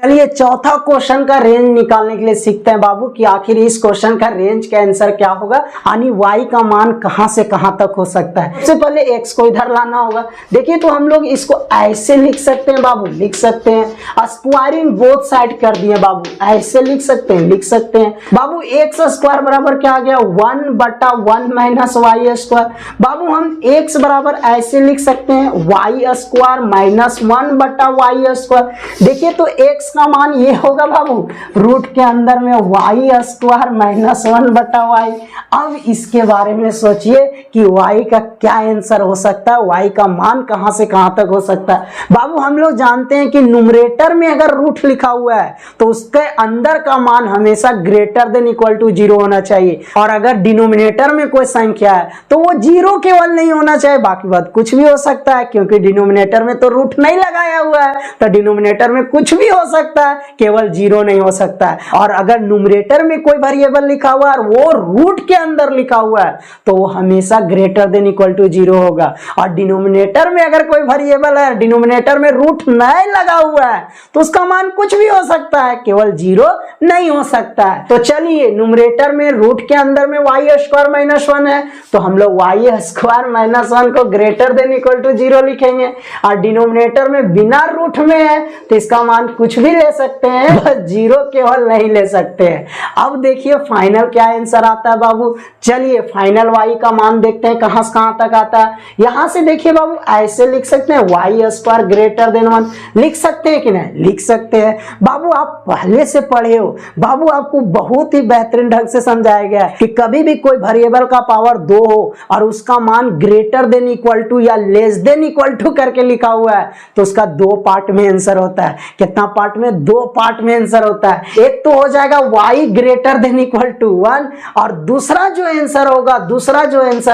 चलिए चौथा क्वेश्चन का रेंज निकालने के लिए सीखते हैं बाबू कि आखिर इस क्वेश्चन का रेंज का आंसर क्या होगा, यानी y का मान कहां से कहां तक हो सकता है। सबसे पहले x को इधर लाना होगा। देखिए तो हम लोग इसको ऐसे लिख सकते हैं बाबू, लिख सकते हैं। स्क्वायरिंग बोथ साइड कर दिए बाबू, ऐसे लिख सकते हैं, लिख सकते हैं बाबू। एक्स स्क्वायर बराबर क्या आ गया, 1/1 माइनस वाई स्क्वायर। बाबू हम x बराबर ऐसे लिख सकते हैं, y square minus 1/y square. देखिए तो x का मान ये होगा बाबू, रूट के अंदर में y स्क्वायर माइनस 1/y। अब इसके बारे में सोचिए कि y का क्या आंसर हो सकता है, y का मान कहां से कहां तक हो सकता है। बाबू हम लोग जानते हैं कि न्यूमरेटर में अगर रूट लिखा हुआ है तो उसके अंदर का मान हमेशा ग्रेटर देन इक्वल टू 0 होना चाहिए, और अगर डिनोमिनेटर में कोई संख्या है तो वो 0 केवल नहीं होना चाहिए, बाकी बात कुछ भी हो सकता है, क्योंकि डिनोमिनेटर में तो रूट नहीं लगाया हुआ है तो डिनोमिनेटर में कुछ भी हो सकता है, केवल 0 नहीं हो सकता है। और अगर न्यूमरेटर में कोई वेरिएबल लिखा हुआ है और वो रूट के अंदर लिखा हुआ है तो वो हमेशा ग्रेटर देन इक्वल टू 0 होगा। और डिनोमिनेटर में अगर कोई वेरिएबल है, डिनोमिनेटर में रूट नहीं लगा हुआ है तो उसका मान कुछ भी हो सकता है, केवल 0 नहीं हो सकता है। तो चलिए न्यूमरेटर में रूट के अंदर में वाई स्क्वायर माइनस 1 है तो हम लोग वाई स्क्वायर माइनस 1 को ग्रेटर देन इक्वल टू 0 लिखेंगे। और डिनोमिनेटर में बिना रूट में है तो इसका मान कुछ भी ले सकते हैं, बस 0 केवल नहीं ले सकते हैं। अब देखिए फाइनल क्या आंसर आता है बाबू। चलिए फाइनल y का मान देखते हैं कहां से कहां तक आता है। यहां से देखिए बाबू ऐसे लिख सकते हैं, वाई स्क्वायर ग्रेटर देन 1 लिख सकते हैं कि नहीं, लिख सकते हैं। बाबू आप पहले से पढ़े हो, बाबू आपको बहुत ही बेहतरीन ढंग से समझाया गया है कि कभी भी कोई वेरिएबल का पावर 2 हो और उसका मान ग्रेटर देन इक्वल टू या लेस देन इक्वल टू करके लिखा हुआ है तो उसका 2 पार्ट में आंसर होता है। कितना पार्ट में, 2 पार्ट में आंसर होता है। एक तो हो जाएगा y greater than equal to 1 और दूसरा जो आंसर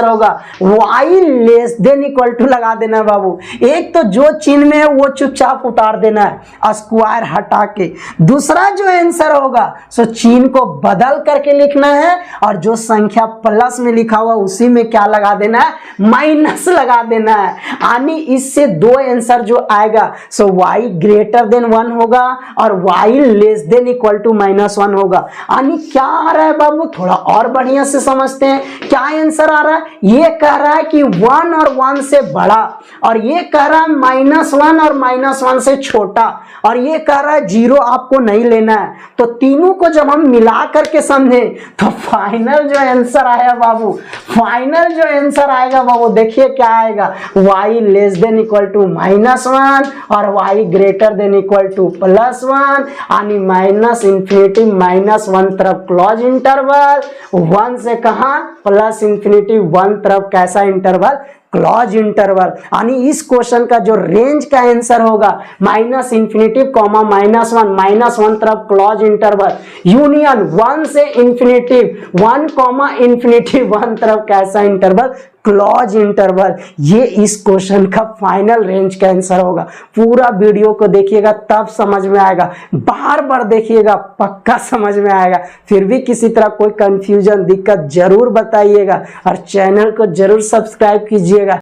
होगा y less than equal to लगा देना है बाबू। एक तो जो चिन्ह में है वो चुपचाप उतार देना है स्क्वायर हटा के, दूसरा जो आंसर होगा सो चिन्ह को बदल करके लिखना है और जो संख्या प्लस में लिखा हुआ उसी में क्या लगा देना है, माइनस लगा देना है। यानी इससे 2 आंसर जो आएगा सो y ग्रेटर देन 1 होगा और y less than equal to -1 होगा। यानी क्या आ रहा है बाबू, थोड़ा और बढ़िया से समझते हैं क्या आंसर आ रहा है। ये कह रहा है कि 1 और 1 से बड़ा, और ये कह रहा है -1 और -1 से छोटा, और ये कह रहा है 0 आपको नहीं लेना है। तो तीनों को जब हम मिला करके समझे तो फाइनल जो आंसर आया बाबू, फाइनल जो आंसर आएगा बाबू देखिए क्या आएगा, y less than equal to -1 और y greater than equal to +1, यानी माइनस इंफिनिटी -1 तरफ क्लोज इंटरवल, 1 से कहां +∞ 1 तरफ कैसा इंटरवल, क्लोज इंटरवल। यानी इस क्वेश्चन का जो रेंज का आंसर होगा -∞, -1 तरफ क्लोज इंटरवल, यूनियन 1 से इंफिनिटी 1 तरफ कैसा इंटरवल, क्लोज इंटरवल। ये इस क्वेश्चन का फाइनल रेंज का आंसर होगा। पूरा वीडियो को देखिएगा तब समझ में आएगा, बार बार देखिएगा पक्का समझ में आएगा। फिर भी किसी तरह कोई कंफ्यूजन दिक्कत जरूर बताइएगा और चैनल को जरूर सब्सक्राइब कीजिएगा।